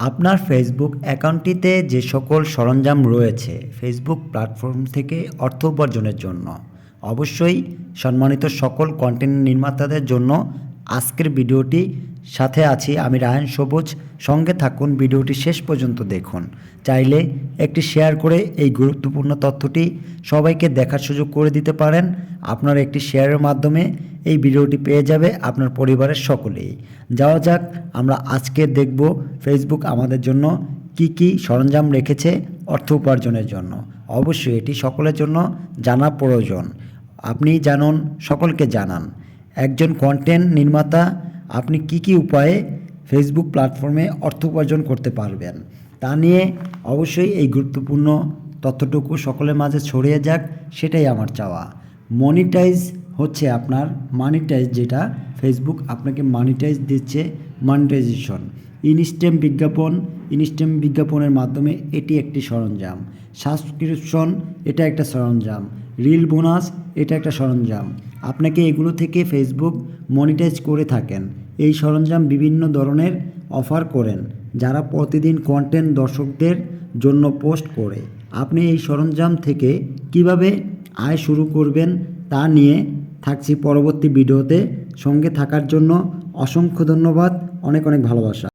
আপনার ফেসবুক অ্যাকাউন্টটিতে যে সকল সরঞ্জাম রয়েছে ফেসবুক প্ল্যাটফর্ম থেকে অর্থ উপার্জনের জন্য, অবশ্যই সম্মানিত সকল কন্টেন্ট নির্মাতাদের জন্য আজকের ভিডিওটি সাথে আছি আমি রায়হান সবুজ। সঙ্গে থাকুন, ভিডিওটি শেষ পর্যন্ত দেখুন। চাইলে একটি শেয়ার করে এই গুরুত্বপূর্ণ তথ্যটি সবাইকে দেখার সুযোগ করে দিতে পারেন। আপনার একটি শেয়ারের মাধ্যমে এই ভিডিওটি পেয়ে যাবে আপনার পরিবারের সকলেই। যাওয়া যাক, আমরা আজকে দেখব ফেসবুক আমাদের জন্য কি কি সরঞ্জাম রেখেছে অর্থ উপার্জনের জন্য। অবশ্যই এটি সকলের জন্য জানা প্রয়োজন। আপনি জানুন, সকলকে জানান। একজন কন্টেন্ট নির্মাতা আপনি কি কি উপায়ে ফেসবুক প্ল্যাটফর্মে অর্থ উপার্জন করতে পারবেন তা নিয়ে অবশ্যই এই গুরুত্বপূর্ণ তথ্যটুকু সকলের মাঝে ছড়িয়ে যাক, সেটাই আমার চাওয়া। মনিটাইজ হচ্ছে আপনার মানিটাইজ, যেটা ফেসবুক আপনাকে মানিটাইজ দিচ্ছে, মনিটাইজেশন। ইনস্ট্যান্ট বিজ্ঞাপনের মাধ্যমে এটি একটি সরঞ্জাম। সাবস্ক্রিপশন, এটা একটা সরঞ্জাম। রিল বোনাস, এটা একটা সরঞ্জাম। আপনাকে এগুলো থেকে ফেসবুক মনিটাইজ করে থাকেন। এই সরঞ্জাম বিভিন্ন ধরনের অফার করেন যারা প্রতিদিন কন্টেন্ট দর্শকদের জন্য পোস্ট করে। আপনি এই সরঞ্জাম থেকে কিভাবে আয় শুরু করবেন তা নিয়ে থাকছি পরবর্তী ভিডিওতে। সঙ্গে থাকার জন্য অসংখ্য ধন্যবাদ, অনেক অনেক ভালোবাসা।